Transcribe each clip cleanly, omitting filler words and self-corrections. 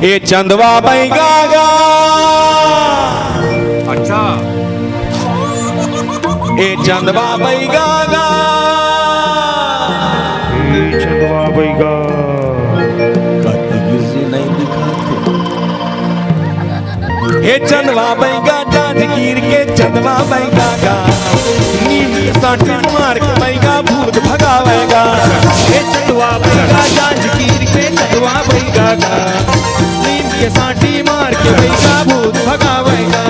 ये चंदवा बैगा गा। अच्छा ये चंदवा बैगा गा। चंदवा बैगा नहीं दिखाते। ये चंदवा बैगा जांजगीर के चंदवा बैगा गा। नीम के साटी मार के बैगा भूत भगावेगा। ये चंदवा बैगा जांजगीर के चंदवा बैगा गा। नीम के साटी मार के बैगा भूत भगावेगा।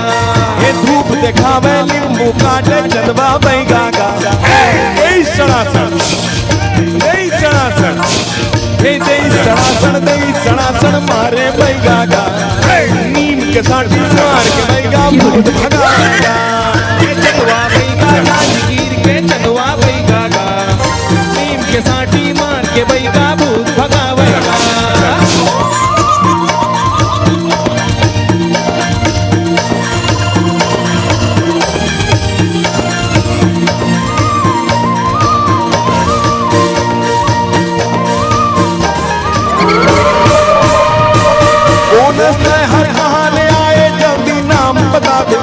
ये धूप दिखावे नींबू काटे चंदवा बैगा गा। यही सनासन यही सनासन सनासन मारे बैगा गा। नीम के साटी मार के बैगा भूत भगावेगा। ये चंदवा बैगा जांजगीर के चंदवा बैगा गा। नीम के साटी मार के बैगा भूत भगावेगा। हर कहाने आए जल्दी नाम बता दे।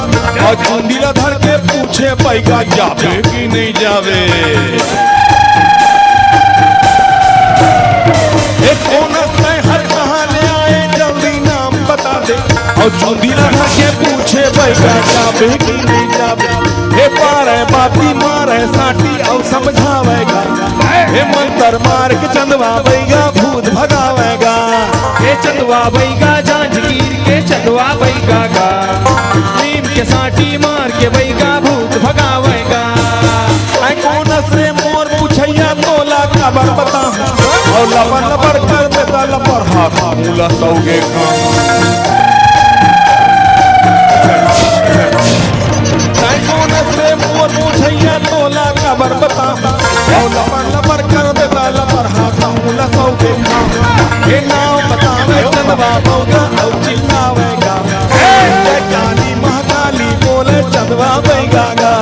और चुंदीला धर के पूछे बैगा जावे कि नहीं जावे। हर कहाने आए जल्दी नाम बता दे। और चुंदीला धर के पूछे बैगा जावे कि नहीं जावे। हे पारे बाती मारे साटी और समझावेगा। हे मंत्र मार के चंदवा बैगा भूत भगावेगा। हे चंदवा बैगा जांजगीर के चंदवा बैगा गा। नीम के साटी मार के बैगा भूत भगावेगा। आई कौन से मोर पूछैया तोला खबर बता। और लबर लबर कर देता लबर हाथ मूला सौगे का। आई कौन से मोर पूछैया तोला खबर बता। और लबर लबर कर देता लबर हाथ मूला सौगे का। ये नाम बतावे चंदवा बैगा और चिल्लावेगा। जय काली महाकाली बोले चंदवा बैगा गा।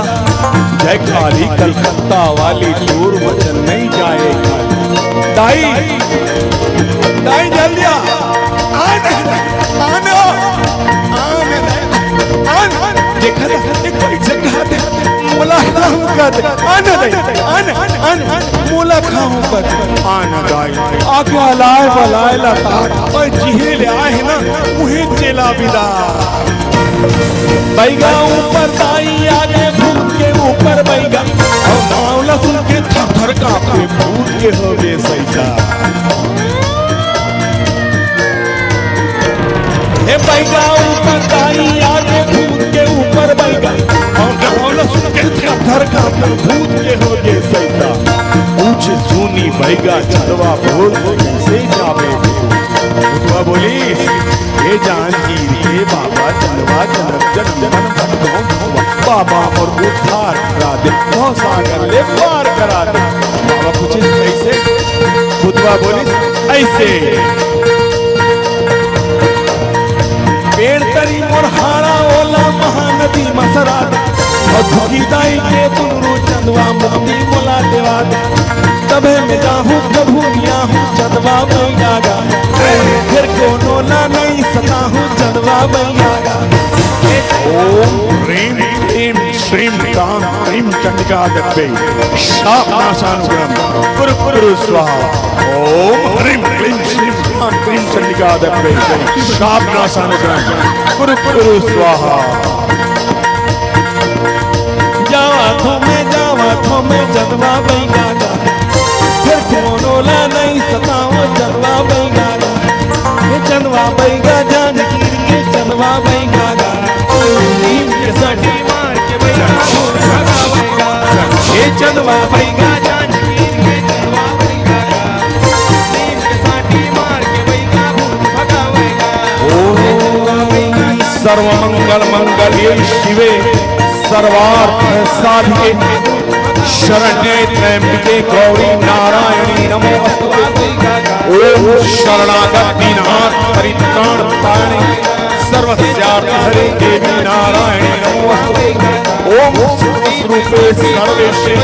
जय काली कलकत्ता वाली दूर वचन नहीं जाएगा। दाई दाई जल्दी देखा कोई जगह दे मोला खाऊं कर आने दे मोला खाऊं कर आने दाई आगे लाए बलाए लता और जिहेल आए ना मुहे चेला बिदा। बैगा ऊपर दाई आगे भूत के ऊपर बैगा। और मावला सुन के थर कांपे भूत के हो गए सैसा। हे बैगा ऊपर दाई आगे भूत के ऊपर बैगा। और मावला सुन के थर कांपे भूत के हो गए सैसा। ऊंचे सुनी बैगा चंदवा बोल से जावे। भूतवा बोली हे जांजगीर के बाबा चंदवा जनक जन बाबा और उद्धार करा दे। बहुत सागर ले पार करा दे। बाबा पूछे कैसे। भूतवा बोली ऐसे। पेड़ तरी मोर हारा ओला महानदी मसरा। और धुकी दाई के तुमरू चंदवा मुक्ति मोला देवा दे। तबे में जाहूँ प्रभु मिया हूँ चंदवा बैगा गा। फिर कोनो ना नहीं सता हूँ चंदवा बैगा गा। ओम ह्रीं क्लीं श्रीं कां क्रीं चंडिका दब्बे शापनाशानुग्रहं कुरु कुरु स्वाहा। ओम ह्रीं क्लीं श्रीं कां क्रीं चंडिका दब्बे शापनाशानुग्रहं कुरु कुरु स्वाहा। जावा थोमे चंदवा बैगा गा। फिर कोनो ला नहीं सताओ चंदवा बैगा गा। ये चंदवा बैगा जांजगीर के चंदवा बैगा गा। नीम के साटी मार के बैगा भूत भगावेगा। ये चंदवा बैगा जांजगीर के चंदवा बैगा गा। नीम के साटी मार के बैगा भूत भगावेगा। ओम सर्वमंगल मंगल्ये शिवे सर्वार्थ साधिके शरण्ये त्र्यंबके गौरी नारायणी नमोस्तुते। ओम शरणागत दीननाथ परित्राण तारिणे सर्वस्यार्थ हरे देवी नारायणी नमोस्तुते। ओम सर्वस्वरूपे सर्वेशे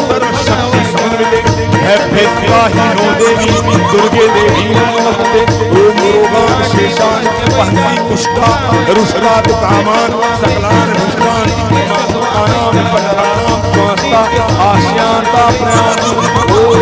सर्वशक्ति समन्विते भयभीता हीनो देवी दुर्गे देवी नमोस्तुते। ओम रोगान शेषाय वहंसी कुष्ठा रुष्टाद कामान सकलान भुष्टान आनाम पटराणाम समस्ता आश्यांता प्रयाण